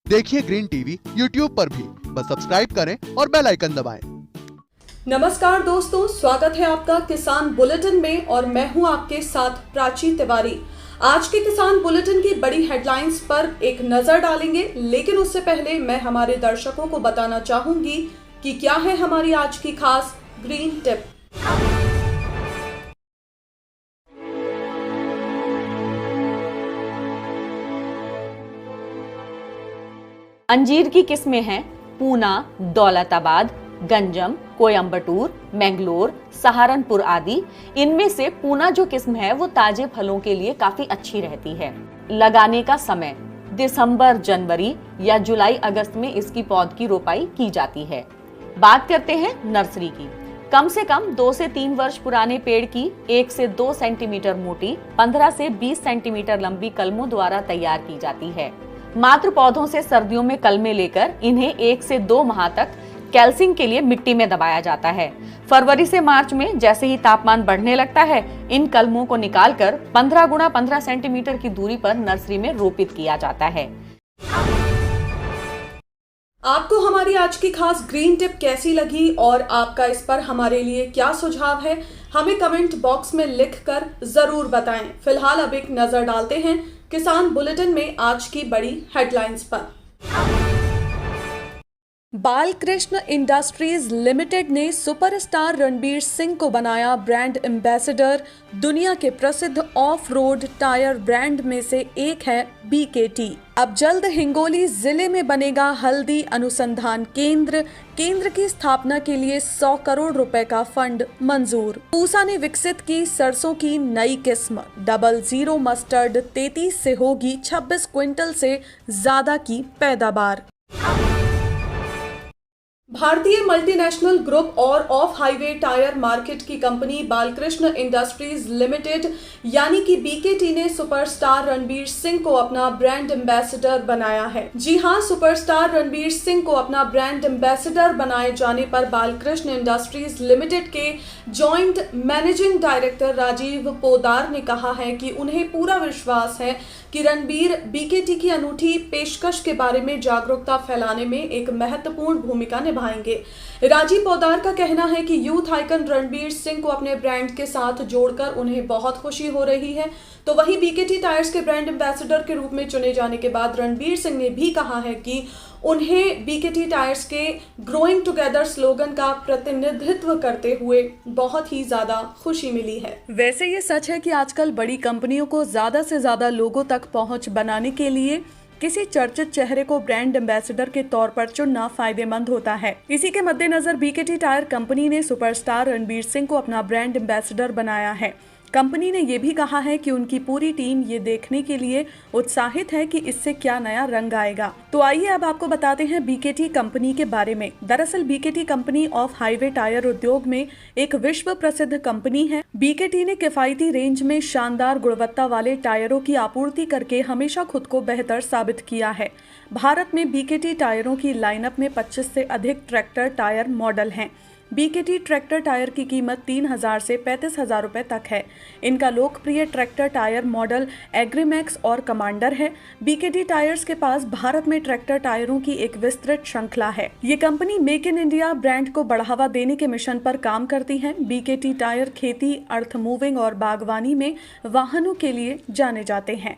देखिए green TV YouTube पर भी, बस सब्सक्राइब करें और बेल आइकन दबाएं। नमस्कार दोस्तों, स्वागत है आपका किसान बुलेटिन में और मैं हूं आपके साथ प्राची तिवारी। आज के किसान बुलेटिन की बड़ी हेडलाइंस पर एक नजर डालेंगे, लेकिन उससे पहले मैं हमारे दर्शकों को बताना चाहूंगी कि क्या है हमारी आज की खास ग्रीन टिप। अंजीर की किस्में हैं पूना, दौलताबाद, गंजम, कोयम्बटूर, मैंगलोर, सहारनपुर आदि। इनमें से पूना जो किस्म है वो ताजे फलों के लिए काफी अच्छी रहती है। लगाने का समय दिसंबर, जनवरी या जुलाई अगस्त में इसकी पौध की रोपाई की जाती है। बात करते हैं नर्सरी की। कम से कम 2 से 3 वर्ष पुराने पेड़ की 1 से 2 सेंटीमीटर मोटी, 15 से 20 सेंटीमीटर लंबी कलमों द्वारा तैयार की जाती है। मात्र पौधों से सर्दियों में कलमें लेकर इन्हें 1 से 2 माह तक कैल्सिंग के लिए मिट्टी में दबाया जाता है। फरवरी से मार्च में जैसे ही तापमान बढ़ने लगता है, इन कलमों को निकालकर 15 गुणा 15 सेंटीमीटर की दूरी पर नर्सरी में रोपित किया जाता है। आपको हमारी आज की खास ग्रीन टिप कैसी लगी और आपका इस पर हमारे लिए क्या सुझाव है, हमें कमेंट बॉक्स में लिखकर जरूर बताएं। फिलहाल अब एक नजर डालते हैं किसान बुलेटिन में आज की बड़ी हेडलाइंस पर। बालकृष्ण इंडस्ट्रीज लिमिटेड ने सुपरस्टार रणबीर सिंह को बनाया ब्रांड एम्बेसडर। दुनिया के प्रसिद्ध ऑफ रोड टायर ब्रांड में से एक है BKT। अब जल्द हिंगोली जिले में बनेगा हल्दी अनुसंधान केंद्र। केंद्र की स्थापना के लिए 100 करोड़ रुपए का फंड मंजूर। पूसा ने विकसित की सरसों की नई किस्म 00 मस्टर्ड। 33 से होगी 26 क्विंटल से ज्यादा की पैदावार। भारतीय मल्टीनेशनल ग्रुप और ऑफ हाईवे टायर मार्केट की कंपनी बालकृष्ण इंडस्ट्रीज लिमिटेड यानी कि BKT ने सुपरस्टार रणबीर सिंह को अपना ब्रांड एम्बेसडर बनाया है। जी हां, सुपरस्टार रणबीर सिंह को अपना ब्रांड एम्बेसडर बनाए जाने पर बालकृष्ण इंडस्ट्रीज लिमिटेड के joint managing director Rajiv Podar ने कहा है कि उन्हें पूरा विश्वास है कि रणबीर BKT की अनूठी पेशकश के बारे में जागरूकता फैलाने में एक महत्वपूर्ण भूमिका निभाएंगे। राजीव पोदार का कहना है कि यूथ आइकन रणबीर सिंह को अपने ब्रांड के साथ जोड़कर उन्हें बहुत खुशी हो रही है। तो वहीं BKT टायर्स के ब्रांड एम्बेसडर के रूप में चुने जाने के बाद रणबीर सिंह ने भी कहा है कि उन्हें BKT टायर्स के ग्रोइंग टुगेदर स्लोगन का प्रतिनिधित्व करते हुए बहुत ही ज्यादा खुशी मिली है। वैसे ये सच है कि आजकल बड़ी कंपनियों को ज्यादा से ज्यादा लोगों तक पहुंच बनाने के लिए किसी चर्चित चेहरे को ब्रांड एम्बेसडर के तौर पर चुनना फायदेमंद होता है। इसी के मद्देनजर BKT टायर कंपनी ने सुपरस्टार रणबीर सिंह को अपना ब्रांड एम्बेसडर बनाया है। कंपनी ने ये भी कहा है कि उनकी पूरी टीम ये देखने के लिए उत्साहित है कि इससे क्या नया रंग आएगा। तो आइए अब आपको बताते हैं BKT कंपनी के बारे में। दरअसल BKT company of highway tyre उद्योग में एक विश्व प्रसिद्ध कंपनी है। BKT ने किफायती रेंज में शानदार गुणवत्ता वाले टायरों की आपूर्ति करके हमेशा खुद को बेहतर साबित किया है। भारत में BKT टायरों की लाइनअप में 25 से अधिक ट्रैक्टर टायर मॉडल हैं। BKT ट्रैक्टर टायर की कीमत 3,000 से 35,000 रुपए तक है। इनका लोकप्रिय ट्रैक्टर टायर मॉडल एग्रीमैक्स और कमांडर है। BKT टायर्स के पास भारत में ट्रैक्टर टायरों की एक विस्तृत श्रृंखला है। ये company make in India brand को बढ़ावा देने के मिशन पर काम करती है। BKT टायर खेती, अर्थ मूविंग और बागवानी में वाहनों के लिए जाने जाते हैं।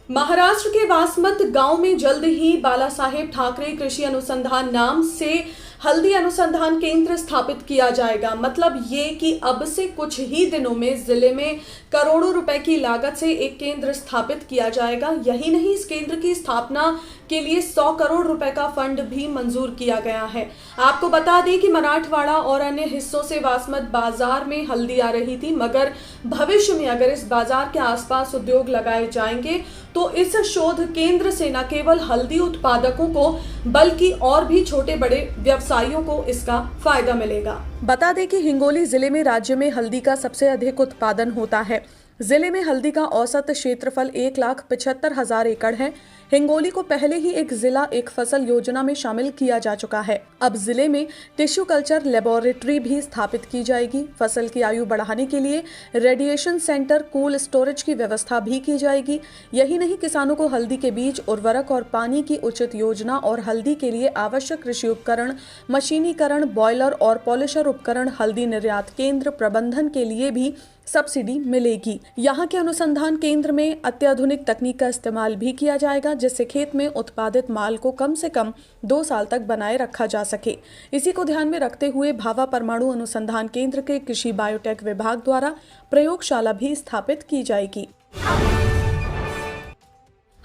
महाराष्ट्र के वासमत गांव में जल्द ही बाला साहेब ठाकरे कृषि अनुसंधान नाम से हल्दी अनुसंधान केंद्र स्थापित किया जाएगा। मतलब ये कि अब से कुछ ही दिनों में जिले में करोड़ों रुपए की लागत से एक केंद्र स्थापित किया जाएगा। यही नहीं, इस केंद्र की स्थापना के लिए 100 करोड़ रुपए का फंड भी मंजूर किया गया है। आपको बता दें कि मराठवाड़ा और अन्य हिस्सों से वासमत बाजार में हल्दी आ रही थी, मगर भविष्य में अगर इस बाजार के आसपास उद्योग लगाए जाएंगे तो इस शोध केंद्र से न केवल हल्दी उत्पादकों को बल्कि और भी छोटे बड़े व्यवसायियों को इसका फायदा मिलेगा। बता दें कि हिंगोली जिले में राज्य में हल्दी का सबसे अधिक उत्पादन होता है। जिले में हल्दी का औसत क्षेत्रफल 1,75,000 एकड़ है। हिंगोली को पहले ही एक जिला एक फसल योजना में शामिल किया जा चुका है। अब जिले में टिश्यू कल्चर लेबोरेटरी भी स्थापित की जाएगी। फसल की आयु बढ़ाने के लिए रेडिएशन सेंटर, कोल्ड स्टोरेज की व्यवस्था भी की जाएगी। यही नहीं, किसानों को हल्दी के बीज, उर्वरक और पानी की उचित योजना और हल्दी के लिए आवश्यक कृषि उपकरण, मशीनीकरण, बॉयलर और पॉलिशर उपकरण, हल्दी निर्यात केंद्र प्रबंधन के लिए भी सब्सिडी मिलेगी। यहाँ के अनुसंधान केंद्र में अत्याधुनिक तकनीक का इस्तेमाल भी किया जाएगा, जिससे खेत में उत्पादित माल को कम से कम 2 साल तक बनाए रखा जा सके। इसी को ध्यान में रखते हुए भाभा परमाणु अनुसंधान केंद्र के कृषि बायोटेक विभाग द्वारा प्रयोगशाला भी स्थापित की जाएगी।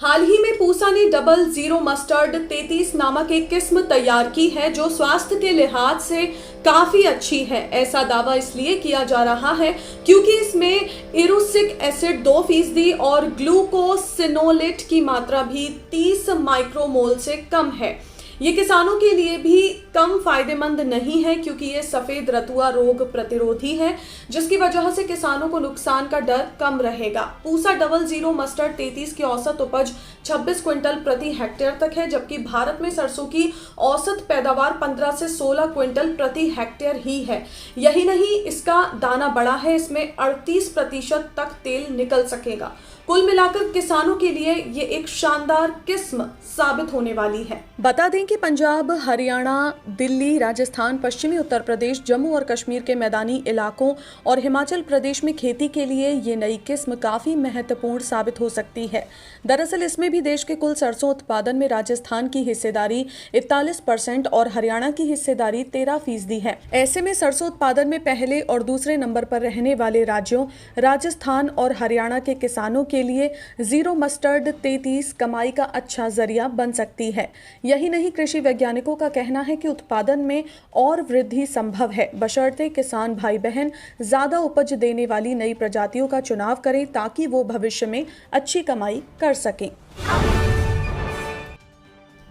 हाल ही में पूसा ने डबल जीरो मस्टर्ड 33 नामक एक किस्म तैयार की है, जो स्वास्थ्य के लिहाज से काफी अच्छी है। ऐसा दावा इसलिए किया जा रहा है क्योंकि इसमें इरुसिक एसिड 2% और ग्लूकोसिनोलेट की मात्रा भी 30 माइक्रोमोल से कम है। ये किसानों के लिए भी कम फायदेमंद नहीं है क्योंकि ये सफेद रतुआ रोग प्रतिरोधी है, जिसकी वजह से किसानों को नुकसान का डर कम रहेगा। पूसा डबल जीरो मस्टर्ड 33 की औसत उपज 26 क्विंटल प्रति हेक्टेयर तक है, जबकि भारत में सरसों की औसत पैदावार 15 से 16 क्विंटल प्रति हेक्टेयर ही है। यही नहीं, इसका दाना बड़ा है, इसमें 38% तक तेल निकल सकेगा। कुल मिलाकर किसानों के लिए ये एक शानदार किस्म साबित होने वाली है। बता दें कि पंजाब, हरियाणा, दिल्ली, राजस्थान, पश्चिमी उत्तर प्रदेश, जम्मू और कश्मीर के मैदानी इलाकों और हिमाचल प्रदेश में खेती के लिए ये नई किस्म काफी महत्वपूर्ण साबित हो सकती है। दरअसल इसमें भी देश के कुल सरसों उत्पादन में राजस्थान की हिस्सेदारी 41% और हरियाणा की हिस्सेदारी 13% है। ऐसे में सरसों उत्पादन में पहले और दूसरे नंबर पर रहने वाले राज्यों राजस्थान और हरियाणा के किसानों के लिए जीरो मस्टर्ड 33 कमाई का अच्छा जरिया बन सकती है। यही नहीं, कृषि वैज्ञानिकों का कहना है कि उत्पादन में और वृद्धि संभव है, बशर्ते किसान भाई बहन ज्यादा उपज देने वाली नई प्रजातियों का चुनाव करें ताकि वो भविष्य में अच्छी कमाई कर सकें।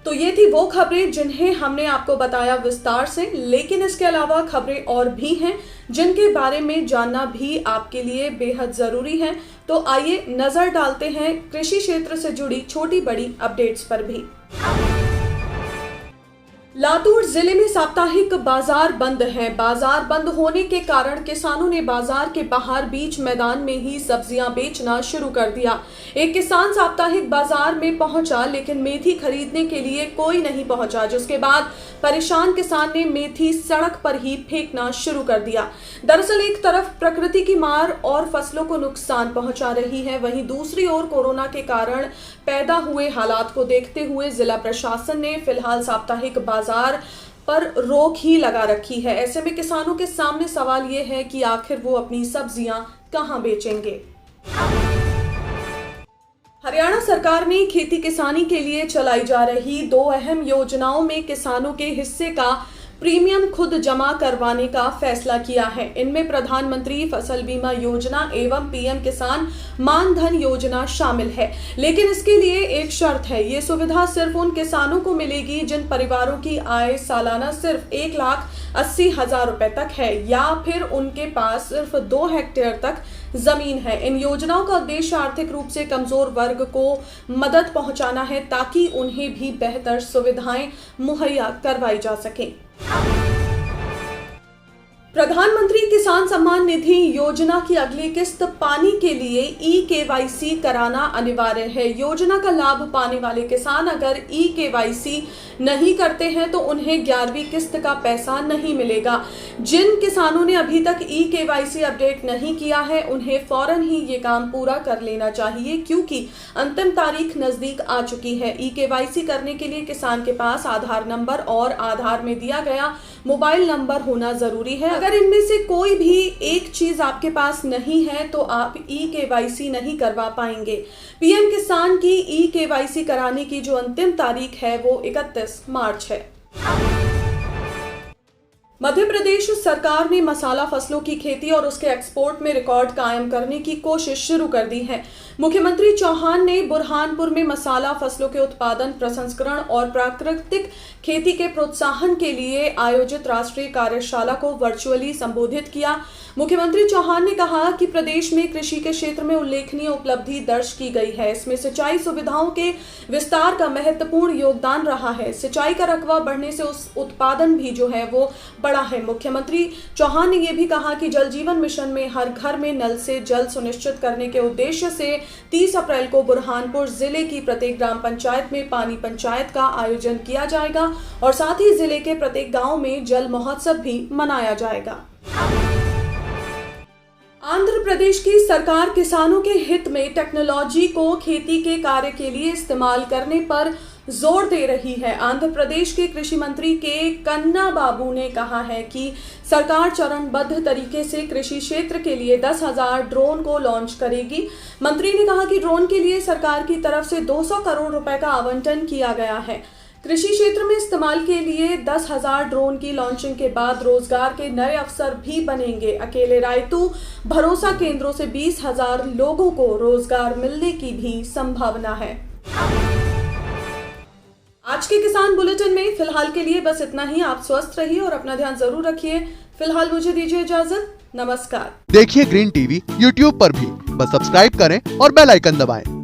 तो ये थी वो खबरें जिन्हें हमने आपको बताया विस्तार से, लेकिन इसके अलावा खबरें और भी हैं जिनके बारे में जानना भी आपके लिए बेहद जरूरी है। तो आइए नजर डालते हैं कृषि क्षेत्र से जुड़ी छोटी बड़ी अपडेट्स पर भी। लातूर जिले में साप्ताहिक बाजार बंद है। बाजार बंद होने के कारण किसानों ने बाजार के बाहर बीच मैदान में ही सब्जियां बेचना शुरू कर दिया। एक किसान साप्ताहिक बाजार में पहुंचा, लेकिन मेथी खरीदने के लिए कोई नहीं पहुंचा, जिसके बाद परेशान किसान ने मेथी सड़क पर ही फेंकना शुरू कर दिया। दरअसल एक तरफ प्रकृति की मार और फसलों को नुकसान पहुंचा रही है, वहीं दूसरी ओर कोरोना के कारण पैदा हुए हालात को देखते हुए जिला प्रशासन ने फिलहाल साप्ताहिक बाजार पर रोक ही लगा रखी है। ऐसे में किसानों के सामने सवाल ये है कि आखिर वो अपनी सब्जियां कहां बेचेंगे। हरियाणा सरकार ने खेती किसानी के लिए चलाई जा रही 2 अहम योजनाओं में किसानों के हिस्से का प्रीमियम खुद जमा करवाने का फैसला किया है। इनमें प्रधानमंत्री फसल बीमा योजना एवं पीएम किसान मानधन योजना शामिल है, लेकिन इसके लिए एक शर्त है। ये सुविधा सिर्फ उन किसानों को मिलेगी जिन परिवारों की आय सालाना सिर्फ 1,80,000 रुपए तक है या फिर उनके पास सिर्फ 2 हेक्टेयर तक जमीन है। इन योजनाओं का उद्देश्य आर्थिक रूप से कमजोर वर्ग को मदद पहुंचाना है ताकि उन्हें भी बेहतर सुविधाएं मुहैया करवाई जा सकें। प्रधानमंत्री किसान सम्मान निधि योजना की अगली किस्त पाने के लिए ई-केवाईसी कराना अनिवार्य है। योजना का लाभ पाने वाले किसान अगर ई-केवाईसी नहीं करते हैं तो उन्हें 11वीं किस्त का पैसा नहीं मिलेगा। जिन किसानों ने अभी तक ई-केवाईसी अपडेट नहीं किया है उन्हें फौरन ही ये काम पूरा कर लेना चाहिए, क्योंकि अंतिम तारीख नजदीक आ चुकी है। ई-केवाईसी करने के लिए किसान के पास आधार नंबर और आधार में दिया गया मोबाइल नंबर होना जरूरी है। अगर इनमें से कोई भी एक चीज आपके पास नहीं है तो आप ई-केवाईसी नहीं करवा पाएंगे। पीएम किसान की ई-केवाईसी कराने की जो अंतिम तारीख है वो 31 मार्च है। मध्य प्रदेश सरकार ने मसाला फसलों की खेती और उसके एक्सपोर्ट में रिकॉर्ड कायम करने की कोशिश शुरू कर दी है। मुख्यमंत्री चौहान ने बुरहानपुर में मसाला फसलों के उत्पादन, प्रसंस्करण और प्राकृतिक खेती के प्रोत्साहन के लिए आयोजित राष्ट्रीय कार्यशाला को वर्चुअली संबोधित किया। मुख्यमंत्री चौहान ने कहा कि प्रदेश में कृषि के क्षेत्र में उल्लेखनीय उपलब्धि दर्ज की गई है। इसमें सिंचाई सुविधाओं के विस्तार का महत्वपूर्ण योगदान रहा है। सिंचाई का रकबा बढ़ने से उस उत्पादन भी जो है वो बढ़ा है। मुख्यमंत्री चौहान ने यह भी कहा कि जल जीवन मिशन में हर घर में नल से जल सुनिश्चित करने के उद्देश्य से 30 अप्रैल को बुरहानपुर जिले की प्रत्येक ग्राम पंचायत में पानी पंचायत का आयोजन किया जाएगा और साथ ही जिले के प्रत्येक गांव में जल महोत्सव भी मनाया जाएगा। आंध्र प्रदेश की सरकार किसानों के हित में टेक्नोलॉजी को खेती के कार्य के लिए इस्तेमाल करने पर जोर दे रही है। आंध्र प्रदेश के कृषि मंत्री के कन्ना बाबू ने कहा है कि सरकार चरणबद्ध तरीके से कृषि क्षेत्र के लिए 10,000 ड्रोन को लॉन्च करेगी। मंत्री ने कहा कि ड्रोन के लिए सरकार की तरफ से 200 करोड़ रुपए का आवंटन किया गया है। कृषि क्षेत्र में इस्तेमाल के लिए 10,000 ड्रोन की लॉन्चिंग के बाद रोजगार के नए अवसर भी बनेंगे। अकेले रायतू भरोसा केंद्रों से 20,000 लोगों को रोजगार मिलने की भी संभावना है। आज के किसान बुलेटिन में फिलहाल के लिए बस इतना ही। आप स्वस्थ रहिए और अपना ध्यान जरूर रखिए। फिलहाल मुझे दीजिए इजाजत। नमस्कार। देखिए ग्रीन टीवी यूट्यूब पर भी, बस सब्सक्राइब करें और बेल आइकन दबाएं।